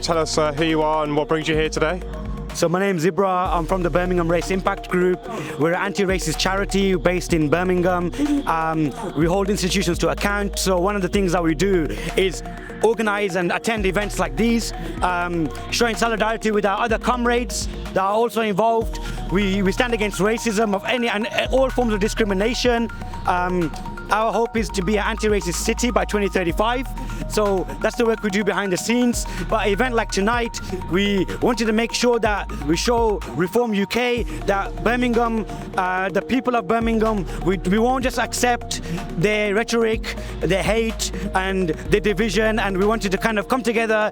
tell us who you are and what brings you here today? So my name's Ibra, I'm from the Birmingham Race Impact Group. We're an anti-racist charity based in Birmingham. We hold institutions to account, so one of the things that we do is organise and attend events like these, showing solidarity with our other comrades that are also involved. We stand against racism of any and all forms of discrimination. Our hope is to be an anti-racist city by 2035. So that's the work we do behind the scenes. But an event like tonight, we wanted to make sure that we show Reform UK, that Birmingham, the people of Birmingham, we won't just accept their rhetoric, their hate and their division, and we wanted to kind of come together,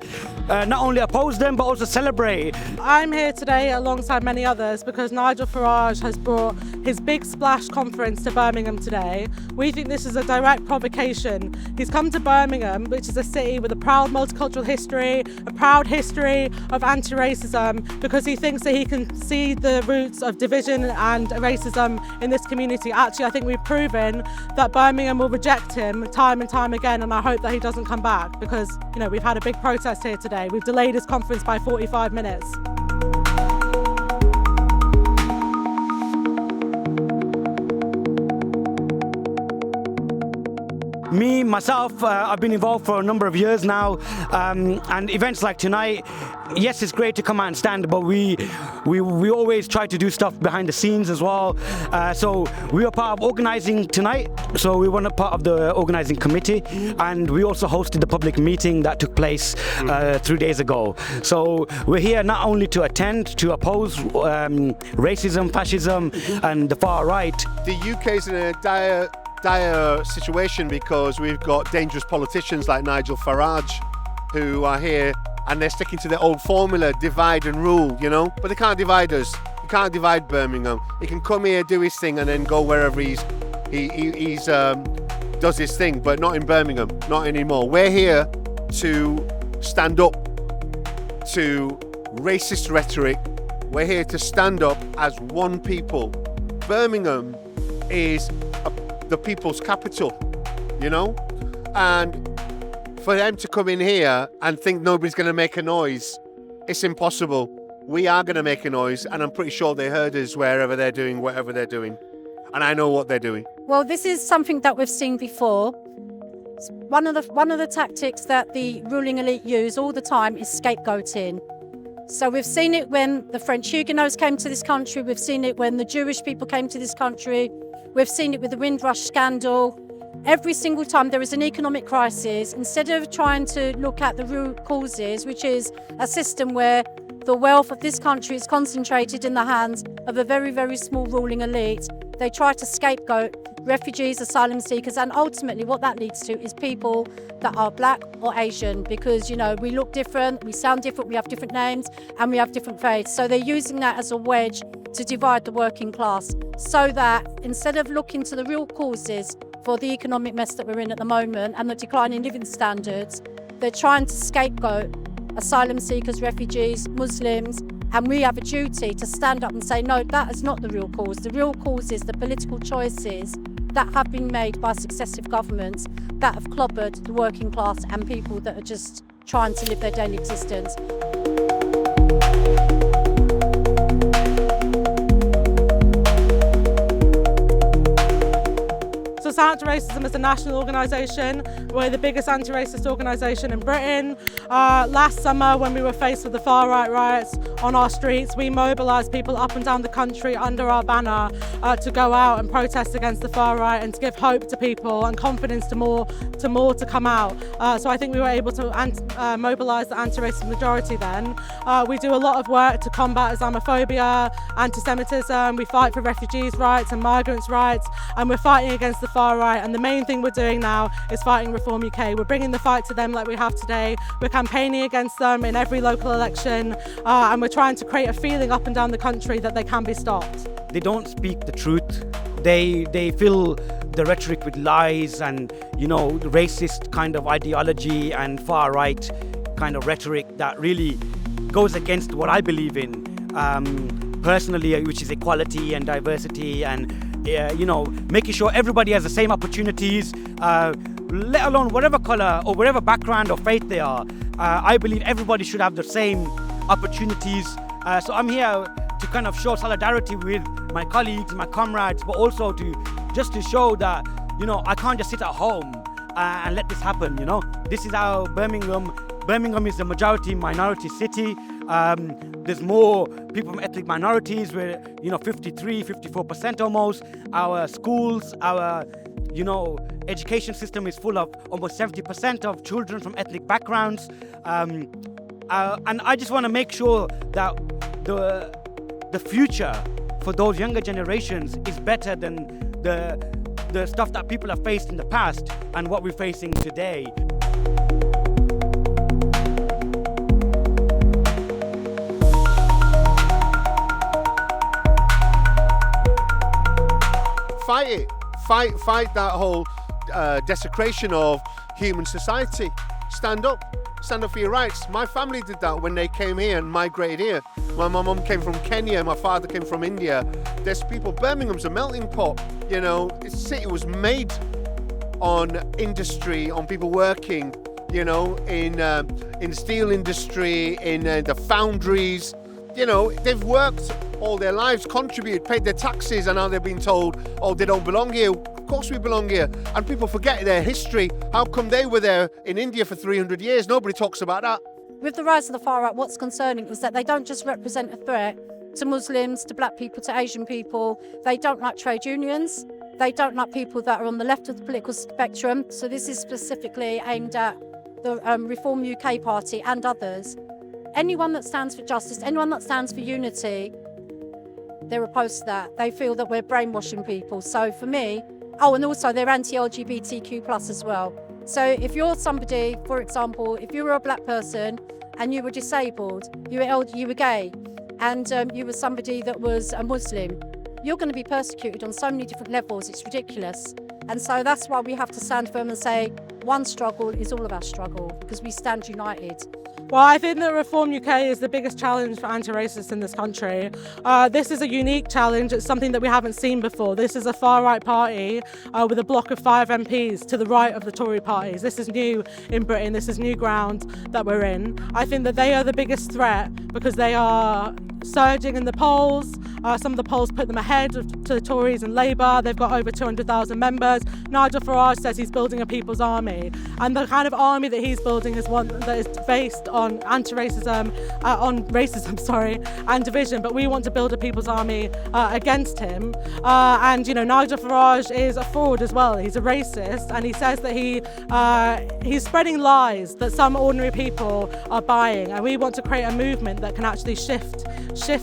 not only oppose them, but also celebrate. I'm here today alongside many others because Nigel Farage has brought his Big Splash conference to Birmingham today. We think this is a direct provocation. He's come to Birmingham, which is a city with a proud multicultural history, a proud history of anti-racism, because he thinks that he can see the roots of division and racism in this community. Actually, I think we've proven that Birmingham will reject him time and time again, and I hope that he doesn't come back because, you know, we've had a big protest here today. We've delayed his conference by 45 minutes. Me, myself, I've been involved for a number of years now, and events like tonight, yes, it's great to come out and stand, but we always try to do stuff behind the scenes as well. So we are part of organising tonight, so we were part of the organising committee, and we also hosted the public meeting that took place 3 days ago. So we're here not only to attend, to oppose racism, fascism and the far right. The UK's in a dire situation because we've got dangerous politicians like Nigel Farage who are here and they're sticking to their old formula, divide and rule, you know, but they can't divide us. You can't divide Birmingham. He can come here, do his thing and then go wherever he does his thing, but not in Birmingham, not anymore. We're here to stand up to racist rhetoric. We're here to stand up as one people. Birmingham is the people's capital, you know, and for them to come in here and think nobody's going to make a noise, it's impossible. We are going to make a noise, and I'm pretty sure they heard us wherever they're doing whatever they're doing, and I know what they're doing. Well, this is something that we've seen before. One of the tactics that the ruling elite use all the time is scapegoating. So we've seen it when the French Huguenots came to this country, we've seen it when the Jewish people came to this country, we've seen it with the Windrush scandal. Every single time there is an economic crisis, instead of trying to look at the root causes, which is a system where the wealth of this country is concentrated in the hands of a very, very small ruling elite, they try to scapegoat refugees, asylum seekers, and ultimately what that leads to is people that are black or Asian, because, you know, we look different, we sound different, we have different names, and we have different faiths. So they're using that as a wedge to divide the working class, so that instead of looking to the real causes for the economic mess that we're in at the moment and the decline in living standards, they're trying to scapegoat asylum seekers, refugees, Muslims, and we have a duty to stand up and say, no, that is not the real cause. The real cause is the political choices that have been made by successive governments that have clobbered the working class and people that are just trying to live their daily existence. So Anti-Racism is a national organisation. We're the biggest anti-racist organisation in Britain. Last summer, when we were faced with the far-right riots on our streets, we mobilised people up and down the country under our banner to go out and protest against the far-right and to give hope to people and confidence to more to come out. So I think we were able to mobilise the anti-racist majority then. We do a lot of work to combat Islamophobia, anti-Semitism. We fight for refugees' rights and migrants' rights, and we're fighting against the far right, and the main thing we're doing now is fighting Reform UK. We're bringing the fight to them like we have today. We're campaigning against them in every local election, and we're trying to create a feeling up and down the country that they can be stopped. They don't speak the truth. They fill the rhetoric with lies and, you know, racist kind of ideology and far right kind of rhetoric that really goes against what I believe in personally, which is equality and diversity and you know, making sure everybody has the same opportunities, let alone whatever colour or whatever background or faith they are. I believe everybody should have the same opportunities. So I'm here to kind of show solidarity with my colleagues, my comrades, but also to show that, I can't just sit at home and let this happen, This is how Birmingham is the majority minority city. There's more people from ethnic minorities. We're, 54% almost. Our schools, our, education system is full of almost 70% of children from ethnic backgrounds. And I just want to make sure that the future for those younger generations is better than the stuff that people have faced in the past and what we're facing today. Fight it. Fight that whole desecration of human society. Stand up for your rights. My family did that when they came here and migrated here. My mum came from Kenya, my father came from India. There's people, Birmingham's a melting pot, the city was made on industry, on people working, in steel industry, in the foundries. They've worked all their lives, contributed, paid their taxes, and now they're being told, oh, they don't belong here. Of course we belong here. And people forget their history. How come they were there in India for 300 years? Nobody talks about that. With the rise of the far right, what's concerning is that they don't just represent a threat to Muslims, to black people, to Asian people. They don't like trade unions. They don't like people that are on the left of the political spectrum. So this is specifically aimed at the Reform UK Party and others. Anyone that stands for justice, anyone that stands for unity, they're opposed to that. They feel that we're brainwashing people. So for me, and also they're anti-LGBTQ+ as well. So if you're somebody, for example, if you were a black person and you were disabled, you were gay, and you were somebody that was a Muslim, you're going to be persecuted on so many different levels. It's ridiculous. And so that's why we have to stand firm and say, one struggle is all of our struggle, because we stand united. Well, I think that Reform UK is the biggest challenge for anti-racists in this country. This is a unique challenge. It's something that we haven't seen before. This is a far-right party with a block of 5 MPs to the right of the Tory parties. This is new in Britain. This is new ground that we're in. I think that they are the biggest threat because they are surging in the polls. Some of the polls put them ahead to the Tories and Labour. They've got over 200,000 members. Nigel Farage says he's building a people's army. And the kind of army that he's building is one that is based on anti-racism, and division. But we want to build a people's army against him. Nigel Farage is a fraud as well. He's a racist, and he says that he's spreading lies that some ordinary people are buying. And we want to create a movement that can actually shift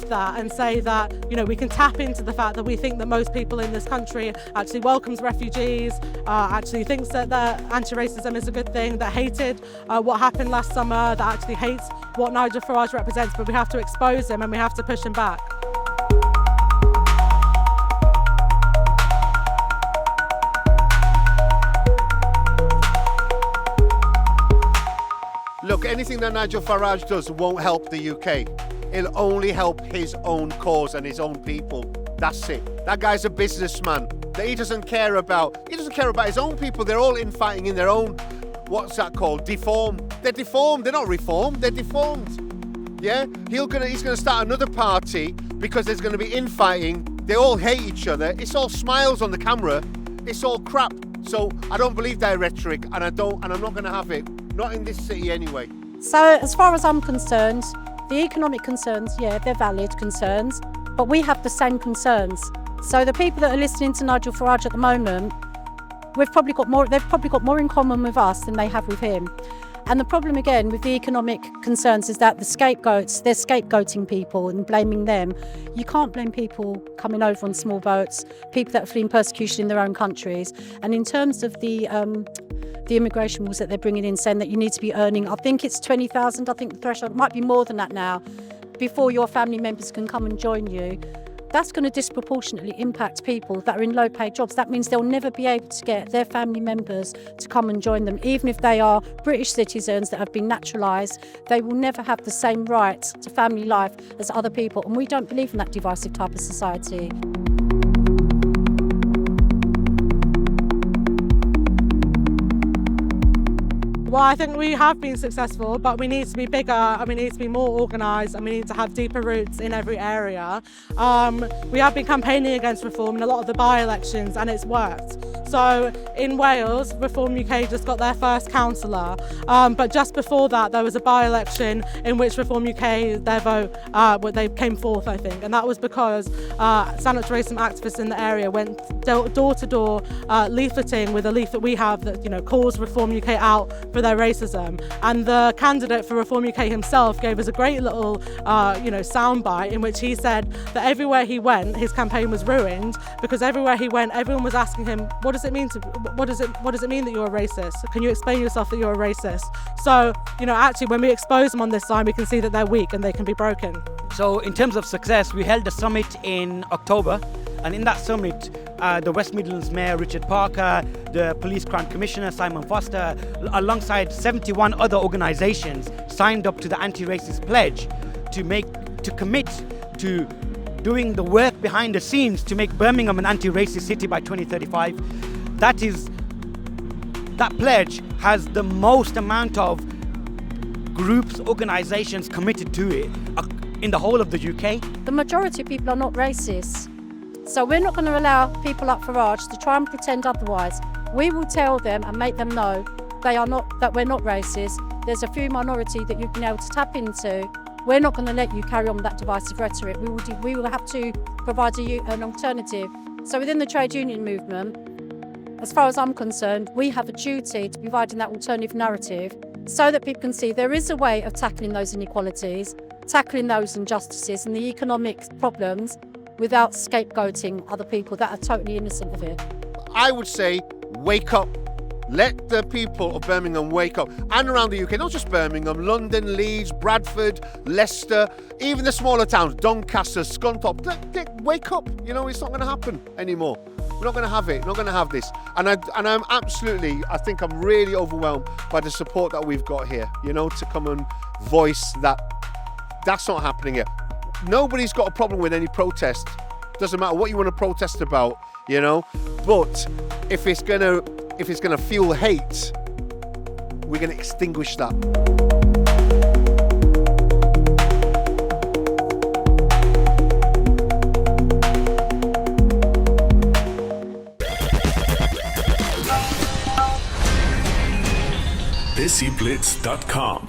that and say that we can tap into the fact that we think that most people in this country actually welcomes refugees, actually thinks that anti-racism is a good thing, that hated what happened last summer, that actually hates what Nigel Farage represents, but we have to expose him and we have to push him back. Look, anything that Nigel Farage does won't help the UK. It'll only help his own cause and his own people. That's it. That guy's a businessman. He doesn't care about his own people. They're all infighting in their own, what's that called? Deformed. They're deformed. They're not reformed. They're deformed. Yeah? He's gonna start another party because there's gonna be infighting. They all hate each other. It's all smiles on the camera. It's all crap. So I don't believe their rhetoric, and I'm not gonna have it. Not in this city anyway. So as far as I'm concerned, the economic concerns, they're valid concerns, but we have the same concerns. So the people that are listening to Nigel Farage at the moment, they've probably got more in common with us than they have with him. And the problem again with the economic concerns is that they're scapegoating people and blaming them. You can't blame people coming over on small boats, people that are fleeing persecution in their own countries. And in terms of the immigration rules that they're bringing in, saying that you need to be earning, I think it's 20,000, I think the threshold might be more than that now, before your family members can come and join you. That's going to disproportionately impact people that are in low-paid jobs. That means they'll never be able to get their family members to come and join them. Even if they are British citizens that have been naturalised, they will never have the same rights to family life as other people. And we don't believe in that divisive type of society. Well, I think we have been successful, but we need to be bigger and we need to be more organised and we need to have deeper roots in every area. We have been campaigning against reform in a lot of the by-elections and it's worked. So in Wales, Reform UK just got their first councillor, but just before that there was a by-election in which Reform UK, their vote, they came fourth, I think, and that was because sanitary racism activists in the area went door to door leafleting with a leaflet we have that, you know, calls Reform UK out for their racism, and the candidate for Reform UK himself gave us a great little soundbite in which he said that everywhere he went his campaign was ruined because everywhere he went everyone was asking him, what does it mean that you're a racist? Can you explain yourself that you're a racist? So, you know, actually when we expose them on this side we can see that they're weak and they can be broken. So in terms of success, we held a summit in October, and in that summit the West Midlands Mayor Richard Parker, the Police Crime Commissioner Simon Foster, alongside 71 other organisations signed up to the anti-racist pledge to commit to doing the work behind the scenes to make Birmingham an anti-racist city by 2035. That pledge has the most amount of groups, organisations committed to it in the whole of the UK. The majority of people are not racist. So we're not going to allow people like Farage to try and pretend otherwise. We will tell them and make them know that we're not racist. There's a few minority that you've been able to tap into. We're not going to let you carry on with that divisive rhetoric. We will have to provide an alternative. So within the trade union movement, as far as I'm concerned, we have a duty to providing that alternative narrative so that people can see there is a way of tackling those inequalities, tackling those injustices and the economic problems without scapegoating other people that are totally innocent of it. I would say, wake up. Let the people of Birmingham wake up. And around the UK, not just Birmingham, London, Leeds, Bradford, Leicester, even the smaller towns, Doncaster, Scunthorpe. Wake up. You know, it's not going to happen anymore. We're not going to have it. We're not going to have this. And I think I'm really overwhelmed by the support that we've got here, you know, to come and voice that that's not happening here. Nobody's got a problem with any protest. Doesn't matter what you want to protest about, you know. But if it's gonna fuel hate, we're gonna extinguish that. DESIblitz.com